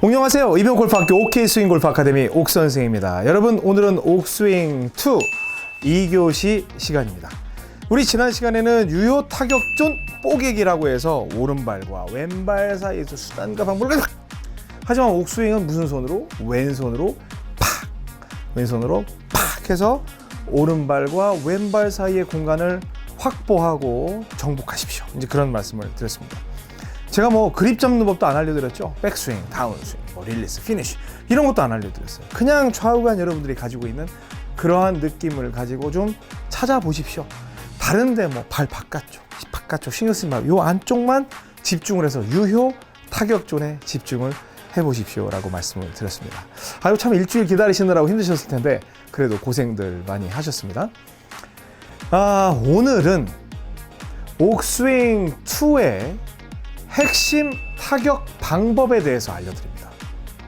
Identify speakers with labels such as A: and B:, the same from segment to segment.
A: 안녕하세요. 이병 골프학교 OK 스윙 골프 아카데미 옥 선생입니다. 여러분, 오늘은 옥스윙 2 2교시 시간입니다. 우리 지난 시간에는 유효 타격존 뽀개기라고 해서 오른발과 왼발 사이에서 수단과 방법을 하지만 옥스윙은 무슨 손으로? 왼손으로 팍! 왼손으로 팍 해서 오른발과 왼발 사이의 공간을 확보하고 정복하십시오. 이제 그런 말씀을 드렸습니다. 제가 뭐 그립 잡는 법도 안 알려드렸죠. 백스윙, 다운스윙, 뭐 릴리스, 피니쉬 이런 것도 안 알려드렸어요. 그냥 좌우간 여러분들이 가지고 있는 그러한 느낌을 가지고 좀 찾아보십시오. 다른데 뭐 발 바깥쪽 신경 쓰지 말고 요 안쪽만 집중을 해서 유효 타격존에 집중을 해보십시오 라고 말씀을 드렸습니다. 아유, 참 일주일 기다리시느라고 힘드셨을 텐데 그래도 고생들 많이 하셨습니다. 오늘은 옥스윙 2의 핵심 타격 방법에 대해서 알려드립니다.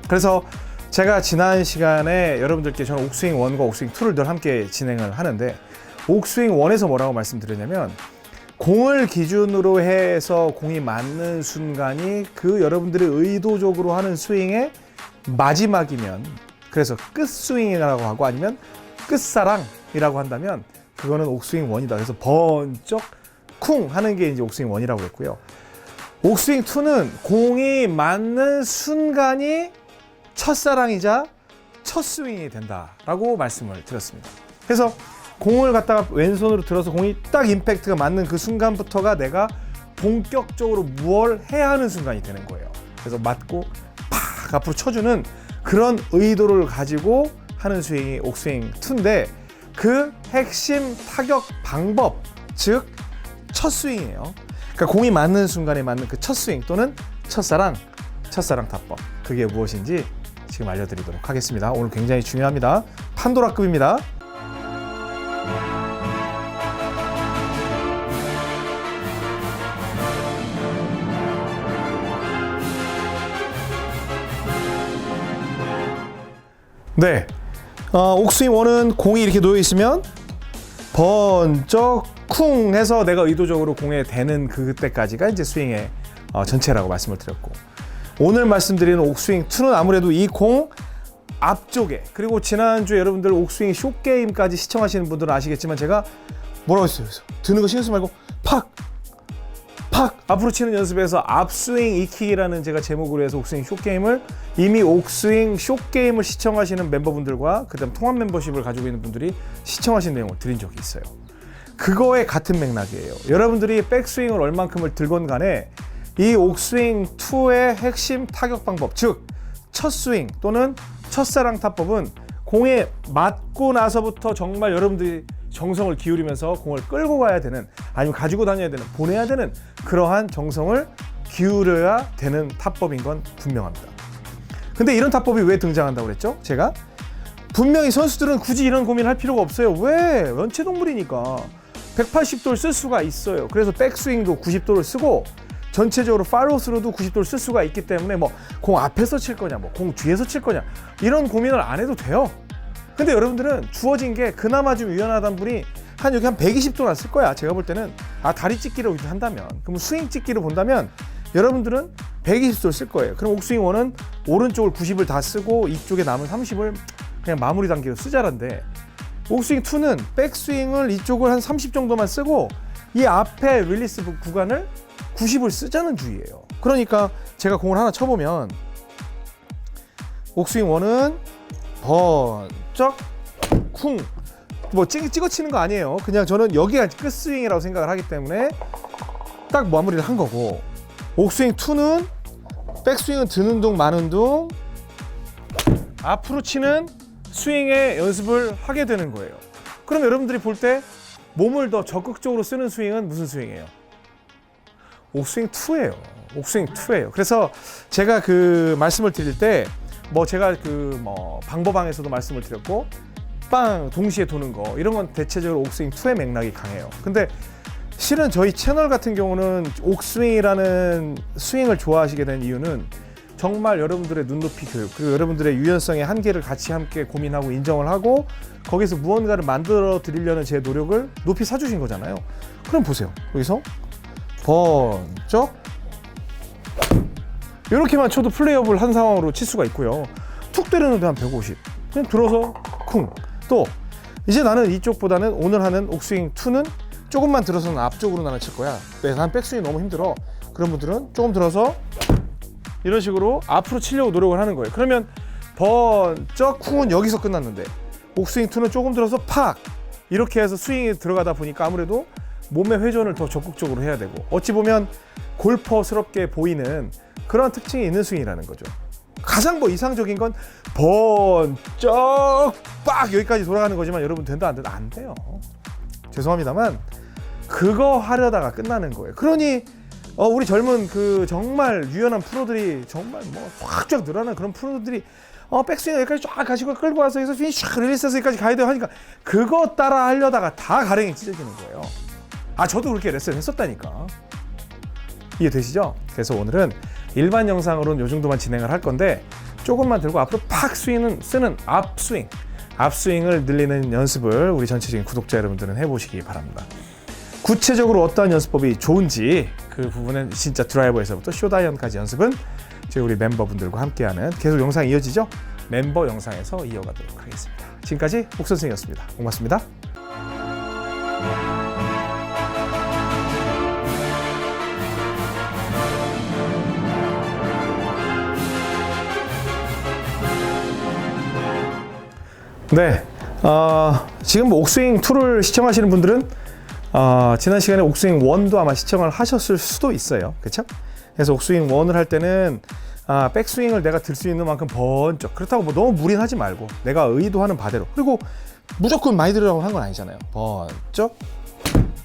A: 그래서 제가 지난 시간에 여러분들께 저는 옥스윙 1과 옥스윙 2를 늘 함께 진행을 하는데, 옥스윙 1에서 뭐라고 말씀드렸냐면 공을 기준으로 해서 공이 맞는 순간이 그 여러분들이 의도적으로 하는 스윙의 마지막이면, 그래서 끝스윙이라고 하고 아니면 끝사랑이라고 한다면 그거는 옥스윙 1이다. 그래서 번쩍 쿵 하는 게 이제 옥스윙 1이라고 했고요. 옥스윙 2는 공이 맞는 순간이 첫사랑이자 첫 스윙이 된다라고 말씀을 드렸습니다. 그래서 공을 갖다가 왼손으로 들어서 공이 딱 임팩트가 맞는 그 순간부터가 내가 본격적으로 뭘 해야 하는 순간이 되는 거예요. 그래서 맞고 팍 앞으로 쳐주는 그런 의도를 가지고 하는 스윙이 옥스윙 2인데, 그 핵심 타격 방법, 즉 첫 스윙이에요. 그러니까 공이 맞는 순간에 맞는 그 첫 스윙 또는 첫사랑 타법, 그게 무엇인지 지금 알려드리도록 하겠습니다. 오늘 굉장히 중요합니다. 판도라급입니다. 네, 옥스윙 1은 공이 이렇게 놓여 있으면 번쩍 쿵 해서 내가 의도적으로 공에 대는 그때까지가 이제 스윙의 전체라고 말씀을 드렸고, 오늘 말씀드리는 옥스윙 2는 아무래도 이 공 앞쪽에, 그리고 지난주에 여러분들 옥스윙 숏게임까지 시청하시는 분들은 아시겠지만 제가 뭐라고 했어요? 드는 거 신경 쓰지 말고 팍! 앞으로 치는 연습에서 앞스윙 이킥이라는 제가 제목으로 해서 옥스윙 숏게임을, 이미 옥스윙 숏게임을 시청하시는 멤버분들과 그다음 통합 멤버십을 가지고 있는 분들이 시청하신 내용을 드린 적이 있어요. 그거에 같은 맥락이에요. 여러분들이 백스윙을 얼만큼을 들건 간에 이 옥스윙 2의 핵심 타격 방법, 즉 첫 스윙 또는 첫사랑 타법은 공에 맞고 나서부터 정말 여러분들이 정성을 기울이면서 공을 끌고 가야 되는, 아니면 가지고 다녀야 되는, 보내야 되는 그러한 정성을 기울여야 되는 타법인 건 분명합니다. 근데 이런 타법이 왜 등장한다고 그랬죠? 제가 분명히 선수들은 굳이 이런 고민을 할 필요가 없어요. 왜? 원체동물이니까 180도를 쓸 수가 있어요. 그래서 백스윙도 90도를 쓰고 전체적으로 팔로우스로도 90도를 쓸 수가 있기 때문에 뭐 공 앞에서 칠 거냐, 뭐 공 뒤에서 칠 거냐, 이런 고민을 안 해도 돼요. 근데 여러분들은 주어진 게 그나마 좀 유연하단 분이 여기 한 120도나 쓸 거야. 제가 볼 때는 다리 찍기로 한다면, 그럼 스윙 찍기로 본다면 여러분들은 120도를 쓸 거예요. 그럼 옥스윙 1은 오른쪽을 90을 다 쓰고 이쪽에 남은 30을 그냥 마무리 단계로 쓰자란데, 옥스윙 2는 백스윙을 이쪽을 한 30 정도만 쓰고 이 앞에 릴리스 구간을 90을 쓰자는 주의예요. 그러니까 제가 공을 하나 쳐보면 옥스윙 1은 번쩍 쿵, 뭐 찍어 치는 거 아니에요. 그냥 저는 여기가 끝스윙이라고 생각을 하기 때문에 딱 마무리를 한 거고, 옥스윙 2는 백스윙은 드는 둥 마는 둥 앞으로 치는 스윙의 연습을 하게 되는 거예요. 그럼 여러분들이 볼 때 몸을 더 적극적으로 쓰는 스윙은 무슨 스윙이에요? 옥스윙 2예요. 옥스윙 2예요. 그래서 제가 그 말씀을 드릴 때 뭐 제가 그 뭐 방법방에서도 말씀을 드렸고, 빵 동시에 도는 거 이런 건 대체적으로 옥스윙 2의 맥락이 강해요. 근데 실은 저희 채널 같은 경우는 옥스윙이라는 스윙을 좋아하시게 된 이유는 정말 여러분들의 눈높이 교육, 그리고 여러분들의 유연성의 한계를 같이 함께 고민하고 인정을 하고 거기서 무언가를 만들어 드리려는 제 노력을 높이 사주신 거잖아요. 그럼 보세요. 여기서 번쩍 이렇게만 쳐도 플레이업을 한 상황으로 칠 수가 있고요. 툭 때리는데 한 150. 그냥 들어서 쿵. 또 이제 나는 이쪽보다는 오늘 하는 옥스윙 2는 조금만 들어서는 앞쪽으로 나는 칠 거야. 난 백스윙이 너무 힘들어. 그런 분들은 조금 들어서 이런 식으로 앞으로 치려고 노력을 하는 거예요. 그러면 번쩍 쿵은 여기서 끝났는데 옥스윙 2는 조금 들어서 팍 이렇게 해서 스윙이 들어가다 보니까 아무래도 몸의 회전을 더 적극적으로 해야 되고 어찌 보면 골퍼스럽게 보이는 그런 특징이 있는 스윙이라는 거죠. 가장 뭐 이상적인 건 번쩍 빡 여기까지 돌아가는 거지만 여러분 된다 안 된다? 안 돼요. 죄송합니다만 그거 하려다가 끝나는 거예요. 그러니 우리 젊은 그 정말 유연한 프로들이 정말 뭐 쫙쫙 늘어나는 그런 프로들이 백스윙 여기까지 쫙 가시고 끌고 와서 여기서 피니쉬 쫙 릴리스해서 여기까지 가야 돼요 하니까 그거 따라 하려다가 다 가랭이 찢어지는 거예요. 저도 그렇게 레슨을 했었다니까. 이해되시죠? 그래서 오늘은 일반 영상으로는 요 정도만 진행을 할 건데 조금만 들고 앞으로 팍 쓰는 앞스윙을 늘리는 연습을 우리 전체적인 구독자 여러분들은 해보시기 바랍니다. 구체적으로 어떠한 연습법이 좋은지 그 부분은 진짜 드라이버에서부터 쇼다이언까지 연습은 저희 우리 멤버분들과 함께하는 계속 영상이 이어지죠? 멤버 영상에서 이어가도록 하겠습니다. 지금까지 옥선생이었습니다. 고맙습니다. 네, 지금 옥스윙 2를 시청하시는 분들은 지난 시간에 옥스윙 1도 아마 시청을 하셨을 수도 있어요. 그렇죠? 그래서 옥스윙 1을 할 때는 백스윙을 내가 들 수 있는 만큼 번쩍, 그렇다고 뭐 너무 무리하지 말고 내가 의도하는 바대로, 그리고 무조건 많이 들으라고 한 건 아니잖아요. 번쩍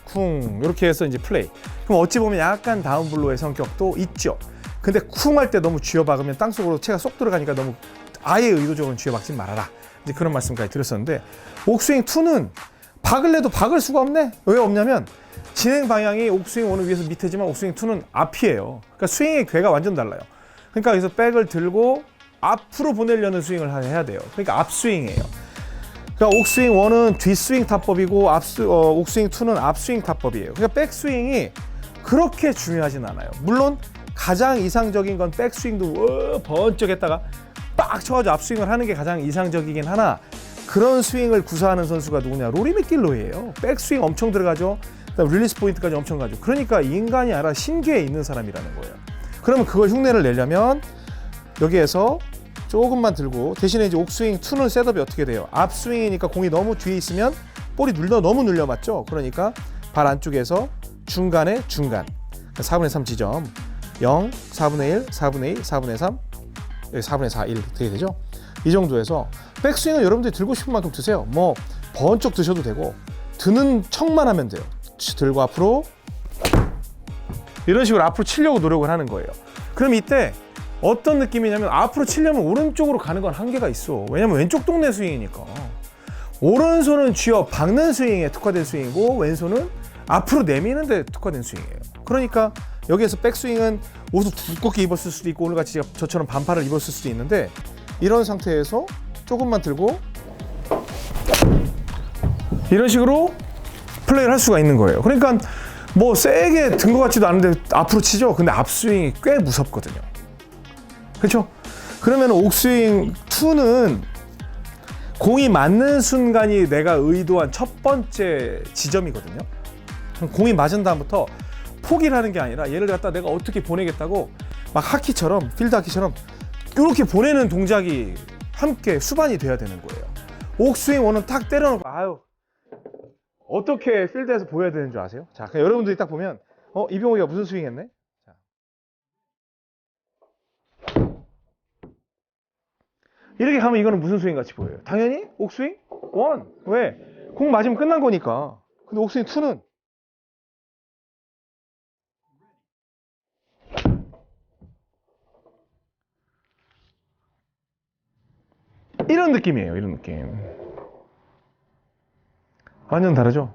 A: 쿵 이렇게 해서 이제 플레이. 그럼 어찌 보면 약간 다운블로의 성격도 있죠. 근데 쿵 할 때 너무 쥐어박으면 땅속으로 채가 쏙 들어가니까 너무 아예 의도적으로 쥐어박지 말아라. 이제 그런 말씀까지 드렸었는데 옥스윙 2는 박을래도 박을 수가 없네. 왜 없냐면 진행 방향이 옥스윙 1은 위에서 밑에지만 옥스윙 2는 앞이에요. 그러니까 스윙의 궤가 완전 달라요. 그러니까 여기서 백을 들고 앞으로 보내려는 스윙을 해야 돼요. 그러니까 앞스윙이에요. 그러니까 옥스윙 1은 뒷스윙 타법이고 옥스윙 2는 앞스윙 타법이에요. 그러니까 백스윙이 그렇게 중요하진 않아요. 물론 가장 이상적인 건 백스윙도 번쩍 했다가 빡 쳐가지고 앞스윙을 하는 게 가장 이상적이긴 하나 그런 스윙을 구사하는 선수가 누구냐? 로리 맥길로이예요. 백스윙 엄청 들어가죠. 그다음 릴리스 포인트까지 엄청 가죠. 그러니까 인간이 아니라 신기에 있는 사람이라는 거예요. 그러면 그걸 흉내를 내려면 여기에서 조금만 들고 대신에 이제 옥스윙 2는 셋업이 어떻게 돼요? 앞스윙이니까 공이 너무 뒤에 있으면 볼이 너무 눌려 맞죠? 그러니까 발 안쪽에서 중간 4분의 3 지점 0, 4분의 1, 4분의 2, 4분의 3 여기 4분의 4, 1 되게 되죠? 이 정도에서 백스윙은 여러분들이 들고 싶은 만큼 드세요. 뭐 번쩍 드셔도 되고 드는 척만 하면 돼요. 들고 앞으로 이런 식으로 앞으로 치려고 노력을 하는 거예요. 그럼 이때 어떤 느낌이냐면 앞으로 치려면 오른쪽으로 가는 건 한계가 있어. 왜냐면 왼쪽 동네 스윙이니까. 오른손은 쥐어 박는 스윙에 특화된 스윙이고 왼손은 앞으로 내미는 데 특화된 스윙이에요. 그러니까 여기에서 백스윙은 옷을 두껍게 입었을 수도 있고 오늘같이 저처럼 반팔을 입었을 수도 있는데 이런 상태에서 조금만 들고 이런 식으로 플레이를 할 수가 있는 거예요. 그러니까 뭐 세게 든 것 같지도 않은데 앞으로 치죠. 근데 앞스윙이 꽤 무섭거든요. 그렇죠? 그러면 옥스윙 2는 공이 맞는 순간이 내가 의도한 첫 번째 지점이거든요. 공이 맞은 다음부터 포기를 하는 게 아니라 얘를 갖다 내가 어떻게 보내겠다고 막 하키처럼 필드 하키처럼 이렇게 보내는 동작이 함께 수반이 돼야 되는 거예요. 옥스윙 1은 탁 때려놓고 어떻게 필드에서 보여야 되는 줄 아세요? 자, 그냥 여러분들이 딱 보면 이병호가 무슨 스윙 했네? 자. 이렇게 가면 이거는 무슨 스윙 같이 보여요? 당연히 옥스윙 1. 왜? 공 맞으면 끝난 거니까. 근데 옥스윙 2는 이런 느낌이에요. 이런 느낌. 완전 다르죠?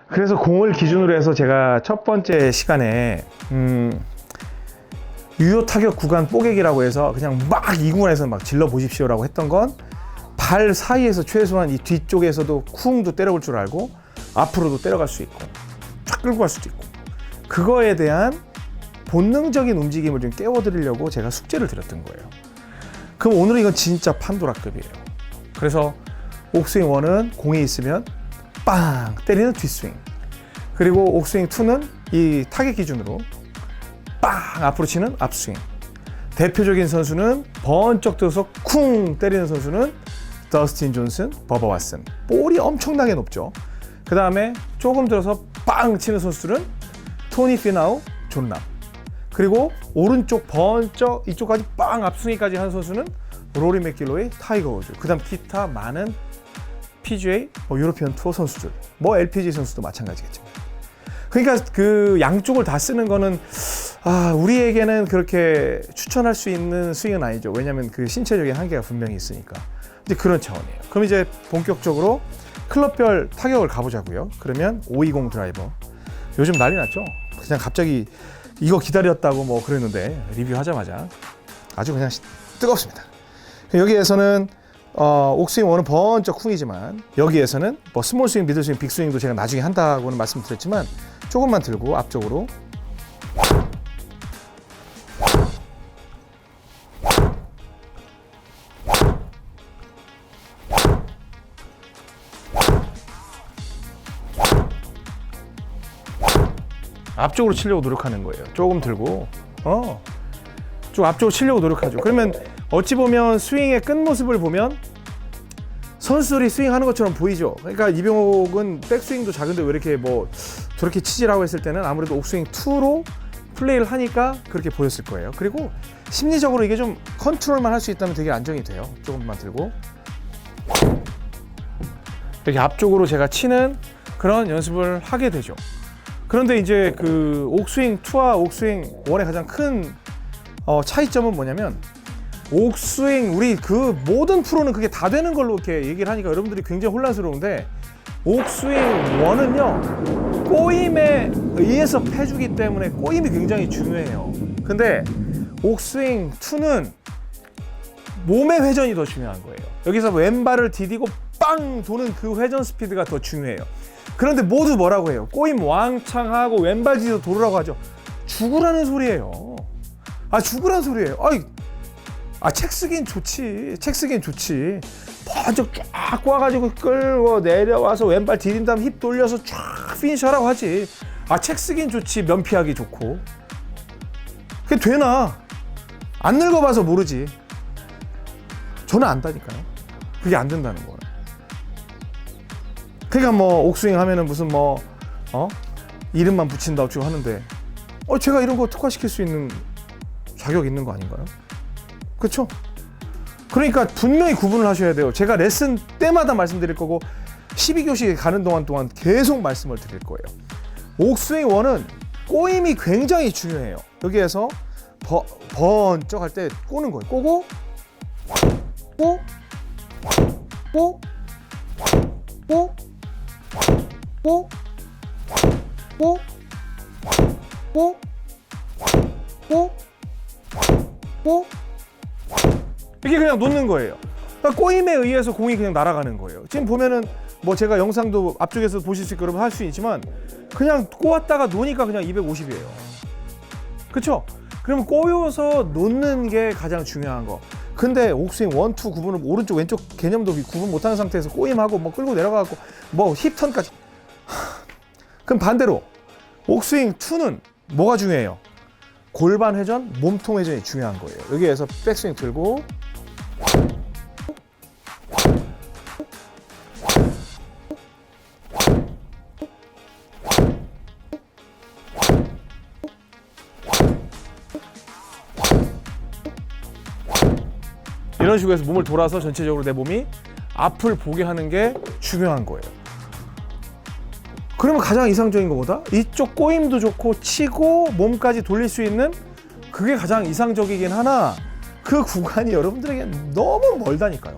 A: 그래서 공을 기준으로 해서 제가 첫 번째 시간에 유효 타격 구간 뽀개기라고 해서 그냥 막 이 구간에서 막 질러 보십시오라고 했던 건 발 사이에서 최소한 이 뒤쪽에서도 쿵도 때려볼 줄 알고 앞으로도 때려갈 수 있고 쫙 끌고 갈 수도 있고 그거에 대한 본능적인 움직임을 좀 깨워드리려고 제가 숙제를 드렸던 거예요. 그럼 오늘은 이건 진짜 판도라급이에요. 그래서 옥스윙 1은 공이 있으면 빵 때리는 뒷스윙, 그리고 옥스윙 2는 이 타겟 기준으로 빵 앞으로 치는 앞스윙. 대표적인 선수는 번쩍 들어서 쿵 때리는 선수는 더스틴 존슨, 버버 왓슨. 볼이 엄청나게 높죠. 그 다음에 조금 들어서 빵 치는 선수들은 토니 피나우, 존 람. 그리고 오른쪽 번쩍 이쪽까지 빵 앞스윙까지 하는 선수는 로리 맥길로이, 타이거 우즈. 그 다음 기타 많은 PGA, 유로피언 투어 선수들, LPG 선수도 마찬가지겠죠. 그러니까 그 양쪽을 다 쓰는 거는 우리에게는 그렇게 추천할 수 있는 스윙은 아니죠. 왜냐하면 그 신체적인 한계가 분명히 있으니까. 이제 그런 차원이에요. 그럼 이제 본격적으로 클럽별 타격을 가보자고요. 그러면 520 드라이버. 요즘 난리 났죠. 그냥 갑자기 이거 기다렸다고 그랬는데 리뷰하자마자 아주 그냥 뜨겁습니다. 여기에서는 옥스윙 1은 번쩍 쿵이지만 여기에서는 스몰 스윙, 미들 스윙, 빅 스윙도 제가 나중에 한다고는 말씀드렸지만 조금만 들고 앞쪽으로 앞쪽으로 치려고 노력하는 거예요. 조금 들고 좀 앞쪽으로 치려고 노력하죠. 그러면 어찌 보면 스윙의 끝모습을 보면 선수들이 스윙하는 것처럼 보이죠. 그러니까 이병옥은 백스윙도 작은데 왜 이렇게 저렇게 치지라고 했을 때는 아무래도 옥스윙 2로 플레이를 하니까 그렇게 보였을 거예요. 그리고 심리적으로 이게 좀 컨트롤만 할 수 있다면 되게 안정이 돼요. 조금만 들고 이렇게 앞쪽으로 제가 치는 그런 연습을 하게 되죠. 그런데 이제 그 옥스윙 2와 옥스윙 1의 가장 큰 차이점은 뭐냐면 옥스윙 우리 그 모든 프로는 그게 다 되는 걸로 이렇게 얘기를 하니까 여러분들이 굉장히 혼란스러운데 옥스윙 1은요 꼬임에 의해서 패주기 때문에 꼬임이 굉장히 중요해요. 근데 옥스윙 2는 몸의 회전이 더 중요한 거예요. 여기서 왼발을 디디고 빵 도는 그 회전 스피드가 더 중요해요. 그런데 모두 뭐라고 해요? 꼬임 왕창 하고 왼발 디디고 돌으라고 하죠. 죽으라는 소리예요. 죽으라는 소리예요. 책 쓰긴 좋지. 책 쓰긴 좋지. 번쩍 쫙 꼬아가지고 끌고 내려와서 왼발 디딘 다음 힙 돌려서 쫙 피니셔라고 하지. 책 쓰긴 좋지. 면피하기 좋고. 그게 되나? 안 늙어봐서 모르지. 저는 안다니까요. 그게 안 된다는 거예요. 그러니까 옥스윙 하면은 무슨 이름만 붙인다고 지금 하는데 제가 이런 거 특화시킬 수 있는 자격 있는 거 아닌가요? 그렇죠? 그러니까 분명히 구분을 하셔야 돼요. 제가 레슨 때마다 말씀드릴 거고 12교시 가는 동안 계속 말씀을 드릴 거예요. 옥스윙 1은 꼬임이 굉장히 중요해요. 여기에서 번쩍 할 때 꼬는 거예요. 꼬고 꼬 꼬 꼬 꼬 꼬 꼬 꼬 이게 그냥 놓는 거예요. 그러니까 꼬임에 의해서 공이 그냥 날아가는 거예요. 지금 보면은 제가 영상도 앞쪽에서 보실 수 있고 여러분 할 수 있지만 그냥 꼬았다가 놓으니까 그냥 250이에요. 그렇죠? 그러면 꼬여서 놓는 게 가장 중요한 거. 근데 옥스윙 1, 2 구분을 오른쪽 왼쪽 개념도 구분 못하는 상태에서 꼬임하고 끌고 내려가고 힙턴까지. 그럼 반대로 옥스윙 2는 뭐가 중요해요? 골반 회전, 몸통 회전이 중요한 거예요. 여기에서 백스윙 들고 이런 식으로 해서 몸을 돌아서 전체적으로 내 몸이 앞을 보게 하는 게 중요한 거예요. 그러면 가장 이상적인 것보다 이쪽 꼬임도 좋고 치고 몸까지 돌릴 수 있는 그게 가장 이상적이긴 하나 그 구간이 여러분들에게 너무 멀다니까요.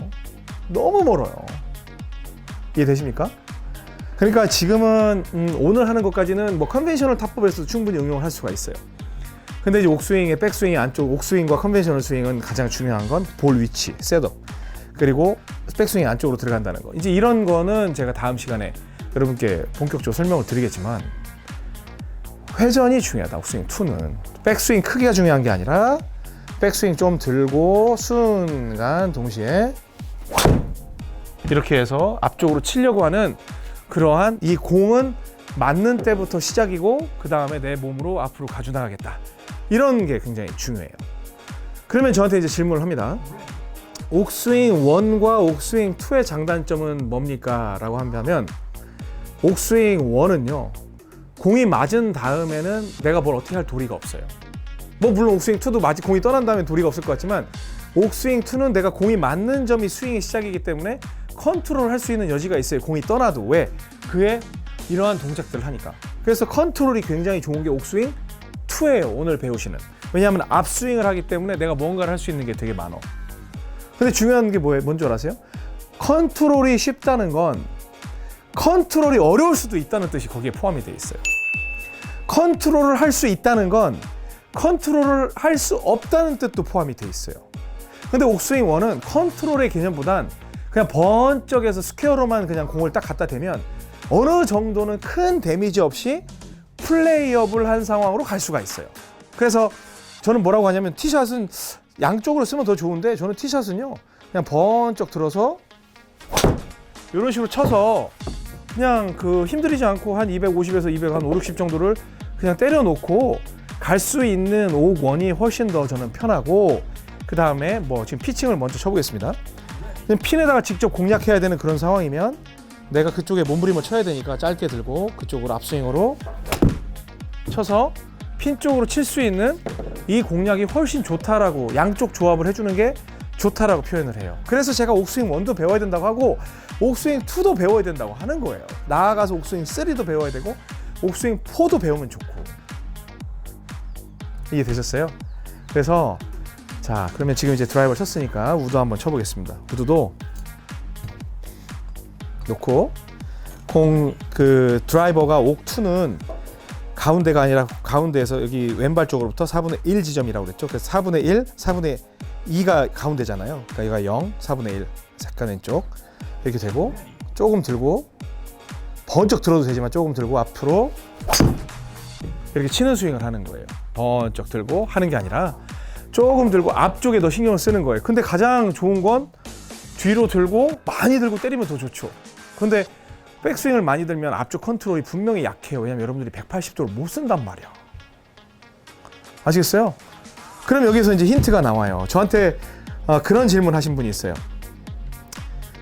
A: 너무 멀어요. 이해되십니까? 그러니까 지금은 오늘 하는 것까지는 컨벤셔널 타법에서도 충분히 응용을 할 수가 있어요. 근데 이제 옥스윙의 백스윙의 안쪽 옥스윙과 컨벤셔널 스윙은 가장 중요한 건 볼 위치, 셋업 그리고 백스윙 안쪽으로 들어간다는 거. 이제 이런 거는 제가 다음 시간에 여러분께 본격적으로 설명을 드리겠지만 회전이 중요하다. 옥스윙 2는 백스윙 크기가 중요한 게 아니라 백스윙 좀 들고 순간 동시에 이렇게 해서 앞쪽으로 치려고 하는 그러한 이 공은 맞는 때부터 시작이고 그 다음에 내 몸으로 앞으로 가져나가겠다. 이런 게 굉장히 중요해요. 그러면 저한테 이제 질문을 합니다. 옥스윙 1과 옥스윙 2의 장단점은 뭡니까? 라고 한다면 옥스윙 1은요. 공이 맞은 다음에는 내가 뭘 어떻게 할 도리가 없어요. 뭐 물론 옥스윙 2도 공이 떠난 다음에 도리가 없을 것 같지만 옥스윙 2는 내가 공이 맞는 점이 스윙의 시작이기 때문에 컨트롤 할 수 있는 여지가 있어요. 공이 떠나도. 왜? 그의 이러한 동작들을 하니까. 그래서 컨트롤이 굉장히 좋은 게 옥스윙 2예요. 오늘 배우시는. 왜냐하면 앞스윙을 하기 때문에 내가 뭔가를 할 수 있는 게 되게 많아. 근데 중요한 게 뭔지 아세요? 컨트롤이 쉽다는 건 컨트롤이 어려울 수도 있다는 뜻이 거기에 포함이 되어 있어요. 컨트롤을 할 수 있다는 건 컨트롤을 할 수 없다는 뜻도 포함이 되어 있어요. 근데 옥스윙 1은 컨트롤의 개념보단 그냥 번쩍해서 스퀘어로만 그냥 공을 딱 갖다 대면 어느 정도는 큰 데미지 없이 플레이어블한 상황으로 갈 수가 있어요. 그래서 저는 뭐라고 하냐면 티샷은 양쪽으로 쓰면 더 좋은데 저는 티샷은요 그냥 번쩍 들어서 이런 식으로 쳐서 그냥 힘들이지 않고 한 250에서 200, 한 5, 60 정도를 그냥 때려놓고 갈 수 있는 옥1이 훨씬 더 저는 편하고 그 다음에 지금 피칭을 먼저 쳐보겠습니다. 핀에다가 직접 공략해야 되는 그런 상황이면 내가 그쪽에 몸부림을 쳐야 되니까 짧게 들고 그쪽으로 앞스윙으로 쳐서 핀 쪽으로 칠 수 있는 이 공략이 훨씬 좋다라고 양쪽 조합을 해주는 게 좋다라고 표현을 해요. 그래서 제가 옥스윙 1도 배워야 된다고 하고 옥스윙 2도 배워야 된다고 하는 거예요. 나아가서 옥스윙 3도 배워야 되고 옥스윙 4도 배우면 좋고. 이해되셨어요? 그래서 자 그러면 지금 이제 드라이버를 쳤으니까 우드 한번 쳐보겠습니다. 우드도 놓고 드라이버가 옥2는 가운데가 아니라 가운데에서 여기 왼발 쪽으로부터 4분의 1 지점이라고 그랬죠. 그래서 4분의 1, 4분의 2가 가운데잖아요. 그러니까 얘가 0, 4분의 1 색깔 왼쪽 이렇게 되고 조금 들고 번쩍 들어도 되지만 조금 들고 앞으로 이렇게 치는 스윙을 하는 거예요. 번쩍 들고 하는 게 아니라 조금 들고 앞쪽에 더 신경을 쓰는 거예요. 근데 가장 좋은 건 뒤로 들고 많이 들고 때리면 더 좋죠. 근데 백스윙을 많이 들면 앞쪽 컨트롤이 분명히 약해요. 왜냐면 여러분들이 180도를 못 쓴단 말이야. 아시겠어요? 그럼 여기서 이제 힌트가 나와요. 저한테 그런 질문 하신 분이 있어요.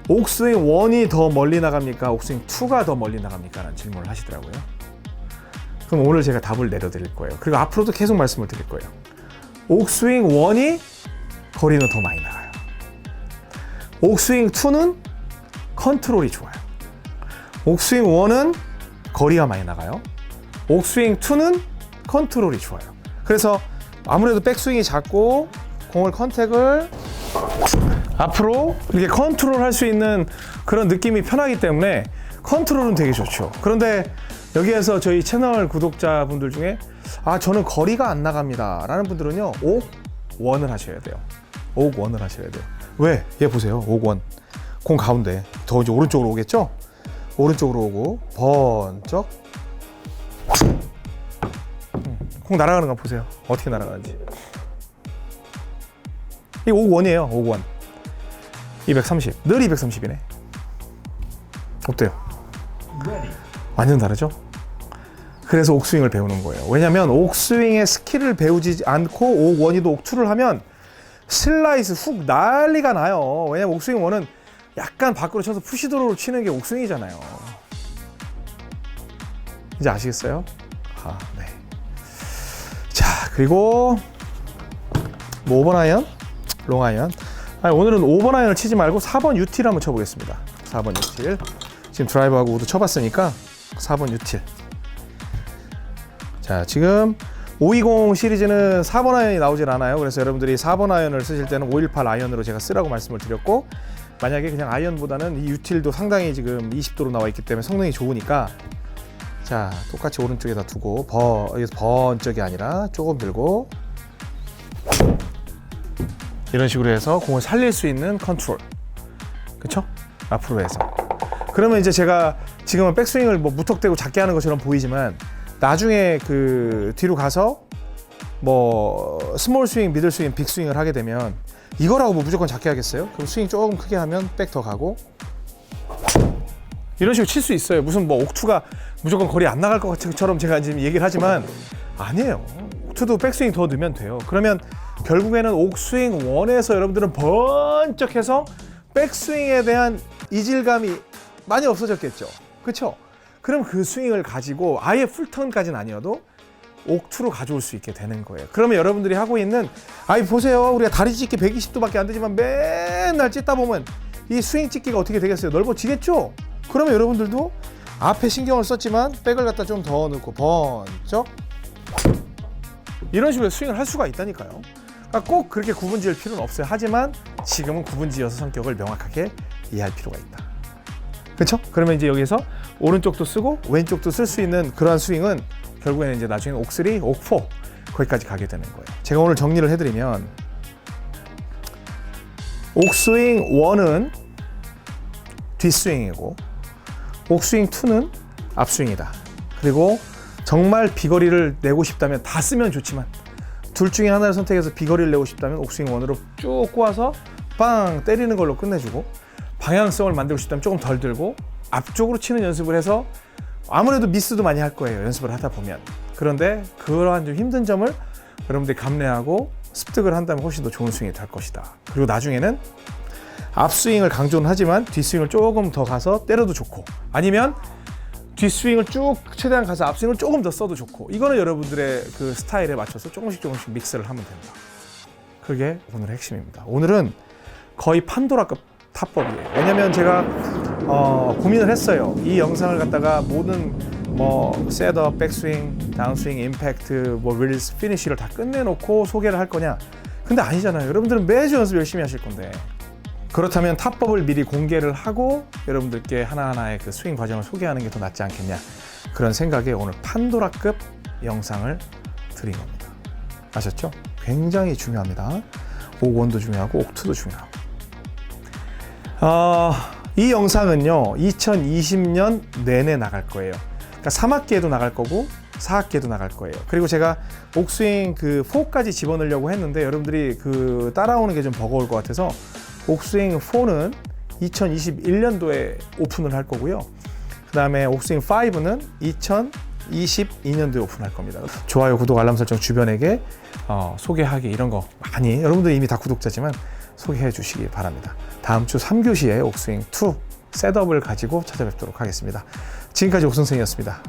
A: 옥스윙 1이 더 멀리 나갑니까? 옥스윙 2가 더 멀리 나갑니까? 라는 질문을 하시더라고요. 그럼 오늘 제가 답을 내려드릴 거예요. 그리고 앞으로도 계속 말씀을 드릴 거예요. 옥스윙 1이 거리는 더 많이 나가요. 옥스윙 2는 컨트롤이 좋아요. 옥스윙 1은 거리가 많이 나가요. 옥스윙 2는 컨트롤이 좋아요. 그래서 아무래도 백스윙이 작고 공을 컨택을 앞으로 이렇게 컨트롤 할 수 있는 그런 느낌이 편하기 때문에 컨트롤은 되게 좋죠. 그런데 여기에서 저희 채널 구독자분들 중에 저는 거리가 안 나갑니다 라는 분들은요 옥 1을 하셔야 돼요. 옥 1을 하셔야 돼요. 왜? 얘 보세요. 옥 1. 공 가운데 더 이제 오른쪽으로 오겠죠? 오른쪽으로 오고 번쩍 공 날아가는 거 보세요. 어떻게 날아가는지. 이 옥 1이에요. 옥 1. 230. 늘 230이네. 어때요? 완전 다르죠? 그래서 옥스윙을 배우는 거예요. 왜냐면 옥스윙의 스킬을 배우지 않고 옥 1이도 옥 2를 하면 슬라이스 훅 난리가 나요. 왜냐면 옥스윙 1은 약간 밖으로 쳐서 푸시드로우로 치는 게 옥스윙이잖아요. 이제 아시겠어요? 네. 자, 그리고 5번 아이언, 롱 아이언. 오늘은 5번 아이언을 치지 말고 4번 유틸 한번 쳐보겠습니다. 4번 유틸. 지금 드라이버하고 우드 쳐봤으니까 4번 유틸. 자, 지금 520 시리즈는 4번 아이언이 나오질 않아요. 그래서 여러분들이 4번 아이언을 쓰실 때는 518 아이언으로 제가 쓰라고 말씀을 드렸고, 만약에 그냥 아이언보다는 이 유틸도 상당히 지금 20도로 나와 있기 때문에 성능이 좋으니까, 자, 똑같이 오른쪽에다 두고 여기서 번쩍이 아니라 조금 들고 이런 식으로 해서 공을 살릴 수 있는 컨트롤, 그쵸? 앞으로 해서. 그러면 이제 제가 지금은 백스윙을 무턱대고 작게 하는 것처럼 보이지만 나중에 그 뒤로 가서 뭐 스몰 스윙, 미들 스윙, 빅 스윙을 하게 되면 이거라고 뭐 무조건 작게 하겠어요? 그럼 스윙 조금 크게 하면 백 더 가고 이런 식으로 칠 수 있어요. 무슨 뭐 옥투가 무조건 거리 안 나갈 것처럼 제가 지금 얘기를 하지만 아니에요. 옥투도 백스윙 더 넣으면 돼요. 그러면 결국에는 옥스윙 1에서 여러분들은 번쩍해서 백스윙에 대한 이질감이 많이 없어졌겠죠. 그렇죠? 그럼 그 스윙을 가지고 아예 풀턴까지는 아니어도 옥투로 가져올 수 있게 되는 거예요. 그러면 여러분들이 하고 있는 아이 보세요. 우리가 다리 찢기 120도밖에 안 되지만 맨날 찢다 보면 이 스윙 찢기가 어떻게 되겠어요? 넓어지겠죠? 그러면 여러분들도 앞에 신경을 썼지만 백을 갖다 좀 더 넣고 번쩍 이런 식으로 스윙을 할 수가 있다니까요. 그러니까 꼭 그렇게 구분 지을 필요는 없어요. 하지만 지금은 구분 지어서 성격을 명확하게 이해할 필요가 있다. 그렇죠? 그러면 이제 여기서 오른쪽도 쓰고 왼쪽도 쓸 수 있는 그러한 스윙은 결국에는 이제 나중에 옥3, 옥4 거기까지 가게 되는 거예요. 제가 오늘 정리를 해드리면 옥스윙 1은 뒷스윙이고 옥스윙 2는 앞스윙이다. 그리고 정말 비거리를 내고 싶다면 다 쓰면 좋지만 둘 중에 하나를 선택해서 비거리를 내고 싶다면 옥스윙 1으로 쭉 꼬아서 빵 때리는 걸로 끝내주고 방향성을 만들고 싶다면 조금 덜 들고 앞쪽으로 치는 연습을 해서 아무래도 미스도 많이 할 거예요. 연습을 하다 보면. 그런데 그러한 좀 힘든 점을 여러분들이 감내하고 습득을 한다면 훨씬 더 좋은 스윙이 될 것이다. 그리고 나중에는 앞스윙을 강조는 하지만 뒷스윙을 조금 더 가서 때려도 좋고 아니면 뒷스윙을 쭉 최대한 가서 앞스윙을 조금 더 써도 좋고 이거는 여러분들의 그 스타일에 맞춰서 조금씩 믹스를 하면 된다. 그게 오늘의 핵심입니다. 오늘은 거의 판도라급 타법이에요. 왜냐면 제가 고민을 했어요. 이 영상을 갖다가 모든 뭐 셋업, 백스윙, 다운스윙, 임팩트, 뭐 릴리스, 피니쉬를 다 끝내놓고 소개를 할 거냐. 근데 아니잖아요. 여러분들은 매주 연습 열심히 하실 건데 그렇다면 타법을 미리 공개를 하고 여러분들께 하나하나의 그 스윙 과정을 소개하는 게 더 낫지 않겠냐 그런 생각에 오늘 판도라급 영상을 드린 겁니다. 아셨죠? 굉장히 중요합니다. 옥1도 중요하고 옥2도 중요하고 이 영상은요 2020년 내내 나갈 거예요. 그러니까 3학기에도 나갈 거고 4학기에도 나갈 거예요. 그리고 제가 옥스윙 그 4까지 집어넣으려고 했는데 여러분들이 그 따라오는 게 좀 버거울 것 같아서 옥스윙 4는 2021년도에 오픈을 할 거고요. 그 다음에 옥스윙 5는 2022년도에 오픈할 겁니다. 좋아요, 구독, 알람 설정 주변에게 소개하기 이런 거 많이 여러분들 이미 다 구독자지만 소개해 주시기 바랍니다. 다음 주 3교시에 옥스윙 2 셋업을 가지고 찾아뵙도록 하겠습니다. 지금까지 옥선생이었습니다.